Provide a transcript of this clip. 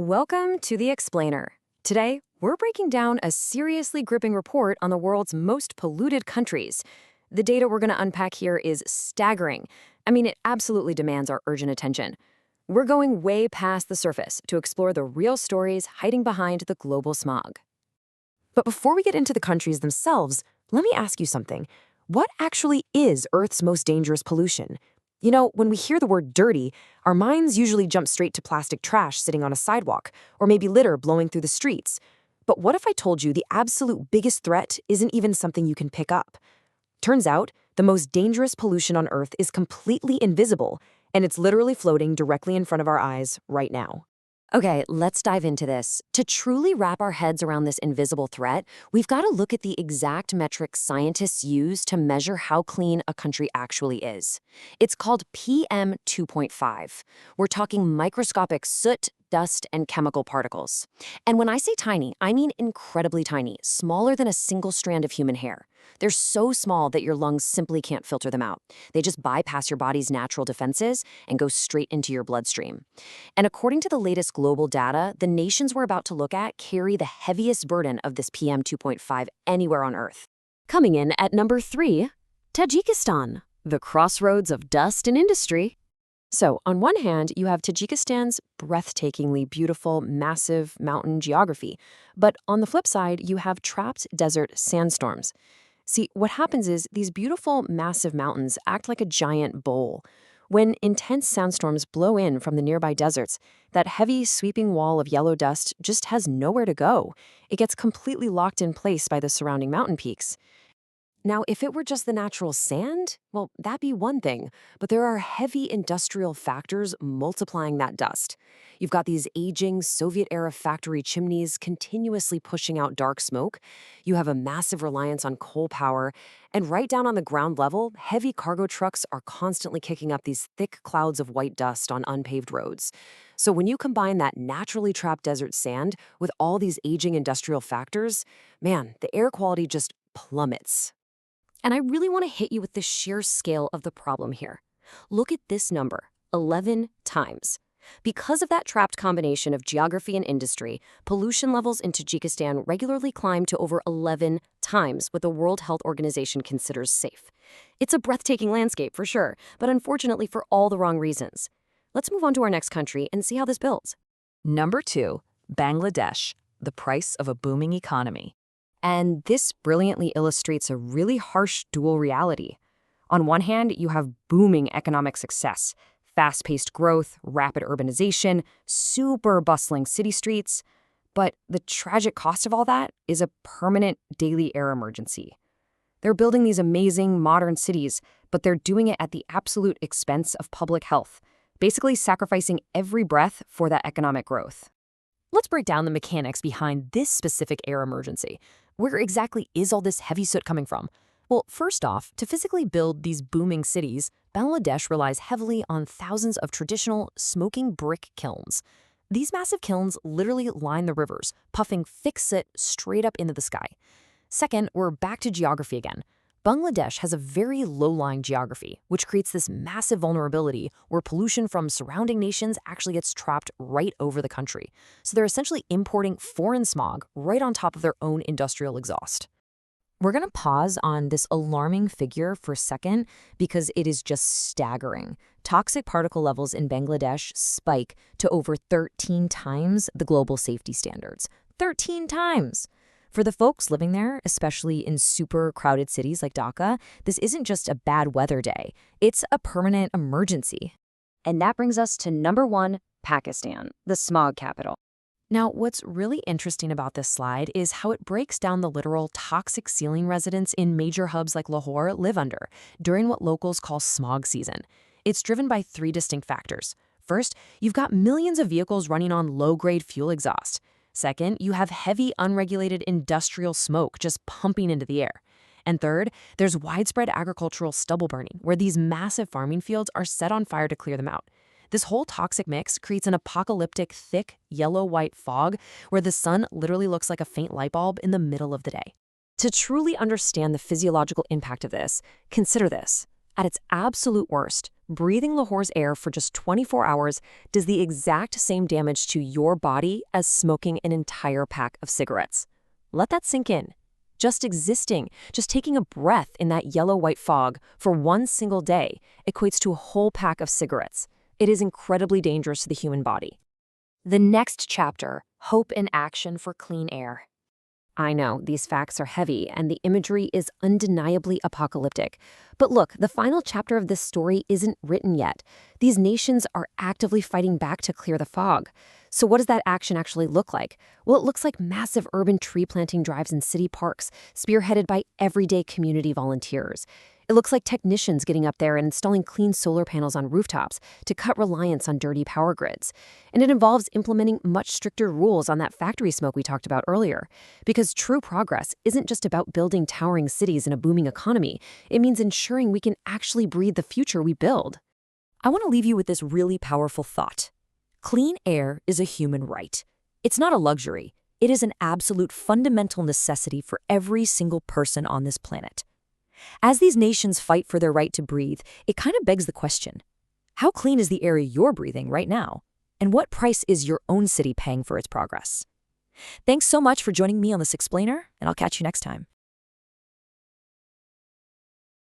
Welcome to The Explainer. Today, we're breaking down a seriously gripping report on the world's most polluted countries. The data we're going to unpack here is staggering. I mean, it absolutely demands our urgent attention. We're going way past the surface to explore the real stories hiding behind the global smog. But before we get into the countries themselves, let me ask you something. What actually is Earth's most dangerous pollution? You know, when we hear the word dirty, our minds usually jump straight to plastic trash sitting on a sidewalk, or maybe litter blowing through the streets. But what if I told you the absolute biggest threat isn't even something you can pick up? Turns out, the most dangerous pollution on Earth is completely invisible, and it's literally floating directly in front of our eyes right now. Okay, let's dive into this. To truly wrap our heads around this invisible threat, we've got to look at the exact metrics scientists use to measure how clean a country actually is. It's called PM 2.5. We're talking microscopic soot, dust, and chemical particles. And when I say tiny, I mean incredibly tiny, smaller than a single strand of human hair. They're so small that your lungs simply can't filter them out. They just bypass your body's natural defenses and go straight into your bloodstream. And according to the latest global data, the nations we're about to look at carry the heaviest burden of this PM 2.5 anywhere on Earth. Coming in at number 3, Tajikistan, the crossroads of dust and industry. So, on one hand, you have Tajikistan's breathtakingly beautiful, massive mountain geography. But on the flip side, you have trapped desert sandstorms. See, what happens is these beautiful, massive mountains act like a giant bowl. When intense sandstorms blow in from the nearby deserts, that heavy, sweeping wall of yellow dust just has nowhere to go. It gets completely locked in place by the surrounding mountain peaks. Now, if it were just the natural sand, well, that'd be one thing, but there are heavy industrial factors multiplying that dust. You've got these aging Soviet-era factory chimneys continuously pushing out dark smoke. You have a massive reliance on coal power, and right down on the ground level, heavy cargo trucks are constantly kicking up these thick clouds of white dust on unpaved roads. So when you combine that naturally trapped desert sand with all these aging industrial factors, man, the air quality just plummets. And I really want to hit you with the sheer scale of the problem here. Look at this number, 11 times. Because of that trapped combination of geography and industry, pollution levels in Tajikistan regularly climb to over 11 times what the World Health Organization considers safe. It's a breathtaking landscape for sure, but unfortunately for all the wrong reasons. Let's move on to our next country and see how this builds. Number 2, Bangladesh, the price of a booming economy. And this brilliantly illustrates a really harsh dual reality. On one hand, you have booming economic success, fast-paced growth, rapid urbanization, super bustling city streets. But the tragic cost of all that is a permanent daily air emergency. They're building these amazing modern cities, but they're doing it at the absolute expense of public health, basically sacrificing every breath for that economic growth. Let's break down the mechanics behind this specific air emergency. Where exactly is all this heavy soot coming from? Well, first off, to physically build these booming cities, Bangladesh relies heavily on thousands of traditional smoking brick kilns. These massive kilns literally line the rivers, puffing thick soot straight up into the sky. Second, we're back to geography again. Bangladesh has a very low-lying geography, which creates this massive vulnerability where pollution from surrounding nations actually gets trapped right over the country. So they're essentially importing foreign smog right on top of their own industrial exhaust. We're going to pause on this alarming figure for a second because it is just staggering. Toxic particle levels in Bangladesh spike to over 13 times the global safety standards. 13 times! For the folks living there, especially in super crowded cities like Dhaka, this isn't just a bad weather day. It's a permanent emergency. And that brings us to number 1, Pakistan, the smog capital. Now, what's really interesting about this slide is how it breaks down the literal toxic ceiling residents in major hubs like Lahore live under during what locals call smog season. It's driven by 3 distinct factors. First, you've got millions of vehicles running on low-grade fuel exhaust. Second, you have heavy, unregulated industrial smoke just pumping into the air. And third, there's widespread agricultural stubble burning, where these massive farming fields are set on fire to clear them out. This whole toxic mix creates an apocalyptic, thick, yellow-white fog where the sun literally looks like a faint light bulb in the middle of the day. To truly understand the physiological impact of this, consider this. At its absolute worst, breathing Lahore's air for just 24 hours does the exact same damage to your body as smoking an entire pack of cigarettes. Let that sink in. Just existing, just taking a breath in that yellow-white fog for one single day equates to a whole pack of cigarettes. It is incredibly dangerous to the human body. The next chapter, Hope in Action for Clean Air. I know, these facts are heavy, and the imagery is undeniably apocalyptic. But look, the final chapter of this story isn't written yet. These nations are actively fighting back to clear the fog. So what does that action actually look like? Well, it looks like massive urban tree planting drives in city parks, spearheaded by everyday community volunteers. It looks like technicians getting up there and installing clean solar panels on rooftops to cut reliance on dirty power grids. And it involves implementing much stricter rules on that factory smoke we talked about earlier. Because true progress isn't just about building towering cities in a booming economy. It means ensuring we can actually breathe the future we build. I want to leave you with this really powerful thought. Clean air is a human right. It's not a luxury. It is an absolute fundamental necessity for every single person on this planet. As these nations fight for their right to breathe, it kind of begs the question, how clean is the air you're breathing right now? And what price is your own city paying for its progress? Thanks so much for joining me on this explainer, and I'll catch you next time.